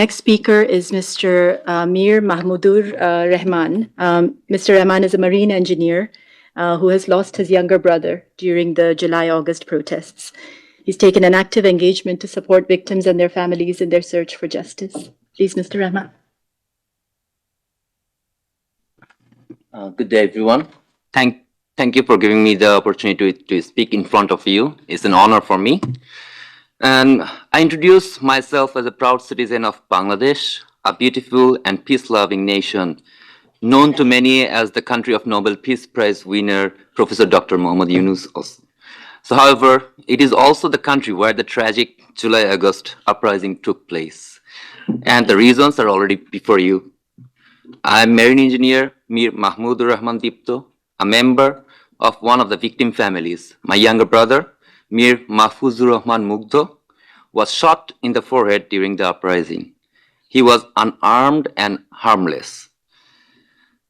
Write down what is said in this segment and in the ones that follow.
next speaker is Mr. Mir Mahmudur Rahman. Mr. Rahman is a marine engineer who has lost his younger brother during the July-August protests. He's taken an active engagement to support victims and their families in their search for justice. Please, Mr. Rahman. Good day, everyone. Thank you for giving me the opportunity to speak in front of you. It's an honor for me. And I introduce myself as a proud citizen of Bangladesh, a beautiful and peace-loving nation, known to many as the country of Nobel Peace Prize winner, Professor Dr. Muhammad Yunus. So, however, it is also the country where the tragic July-August uprising took place. And the reasons are already before you. I'm marine engineer Mir Mahmudur Rahman Dipto, a member of one of the victim families. My younger brother, Mir Mahfuzur Rahman Mugdho, was shot in the forehead during the uprising. He was unarmed and harmless,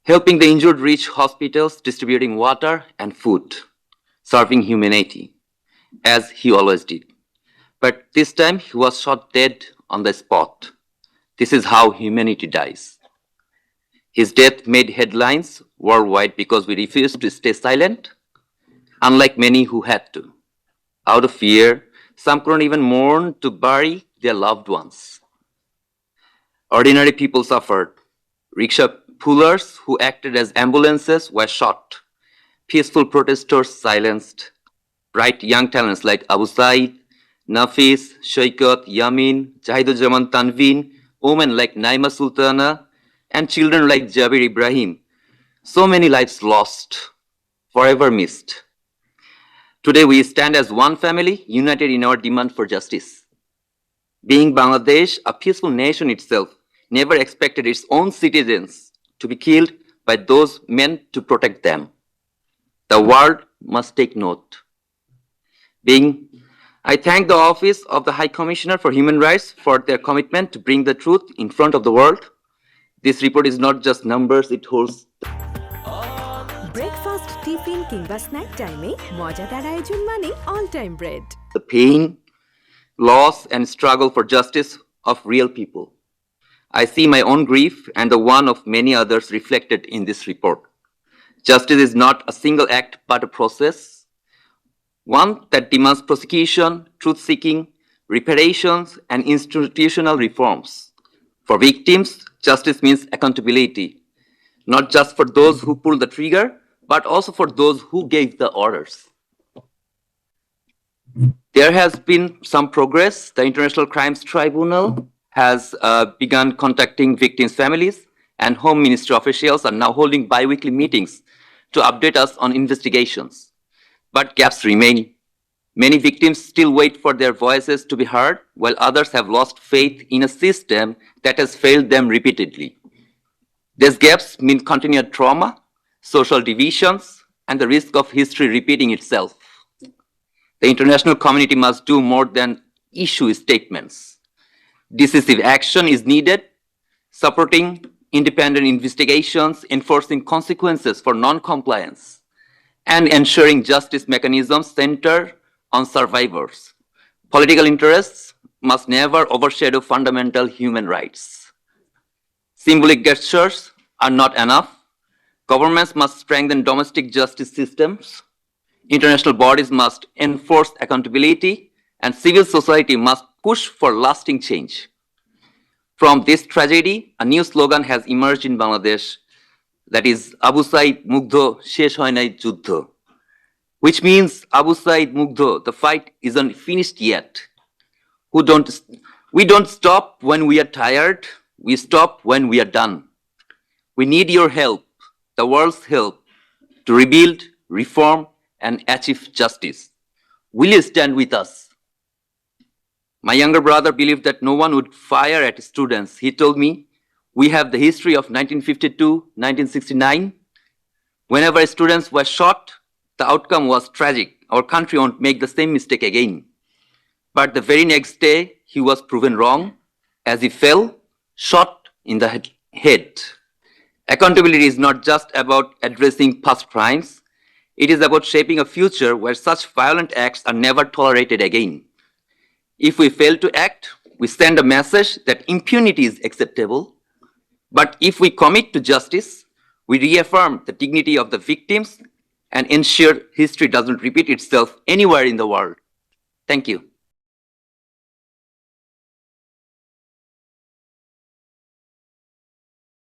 helping the injured reach hospitals, distributing water and food, serving humanity, as he always did. But this time he was shot dead on the spot. This is how humanity dies. His death made headlines worldwide because we refused to stay silent, unlike many who had to. Out of fear, some couldn't even mourn to bury their loved ones. Ordinary people suffered. Rickshaw pullers who acted as ambulances were shot. Peaceful protesters silenced. Bright young talents like Abu Said, Nafis, Shaikat, Yamin, Jahiduzzaman Tanveen, women like Naima Sultana, and children like Jabir Ibrahim. So many lives lost, forever missed. Today we stand as one family, united in our demand for justice. Being Bangladesh, a peaceful nation itself, never expected its own citizens to be killed by those meant to protect them. The world must take note. I thank the Office of the High Commissioner for Human Rights for their commitment to bring the truth in front of the world. This report is not just numbers, it holds. Breakfast, tiffin কিংবা snack time মজাদার আয়োজন মানে all time bread. The pain, loss and struggle for justice of real people. I see my own grief and the one of many others reflected in this report. Justice is not a single act but a process, one that demands prosecution, truth-seeking, reparations and institutional reforms. For victims, justice means accountability, not just for those who pulled the trigger, but also for those who gave the orders. There has been some progress. The International Crimes Tribunal has begun contacting victims' families, and Home Ministry officials are now holding bi-weekly meetings to update us on investigations. But gaps remain. Many victims still wait for their voices to be heard, while others have lost faith in a system that has failed them repeatedly. These gaps mean continued trauma, social divisions, and the risk of history repeating itself. The international community must do more than issue statements. Decisive action is needed, supporting independent investigations, enforcing consequences for non-compliance, and ensuring justice mechanisms center on survivors. Political interests must never overshadow fundamental human rights. Symbolic gestures are not enough. Governments must strengthen domestic justice systems. International bodies must enforce accountability, and civil society must push for lasting change. From this tragedy, a new slogan has emerged in Bangladesh, that is Abu Said Mugdho Shesh Hoy Nai Juddho, which means Abu Said Mugdho, the fight isn't finished yet. We don't stop when we are tired, we stop when we are done. We need your help, the world's help, to rebuild, reform, and achieve justice. Will you stand with us? My younger brother believed that no one would fire at students. He told me, we have the history of 1952, 1969. Whenever students were shot, the outcome was tragic. Our country won't make the same mistake again. But the very next day, he was proven wrong as he fell, shot in the head. Accountability is not just about addressing past crimes. It is about shaping a future where such violent acts are never tolerated again. If we fail to act, we send a message that impunity is acceptable. But if we commit to justice, we reaffirm the dignity of the victims and ensure history doesn't repeat itself anywhere in the world. Thank you.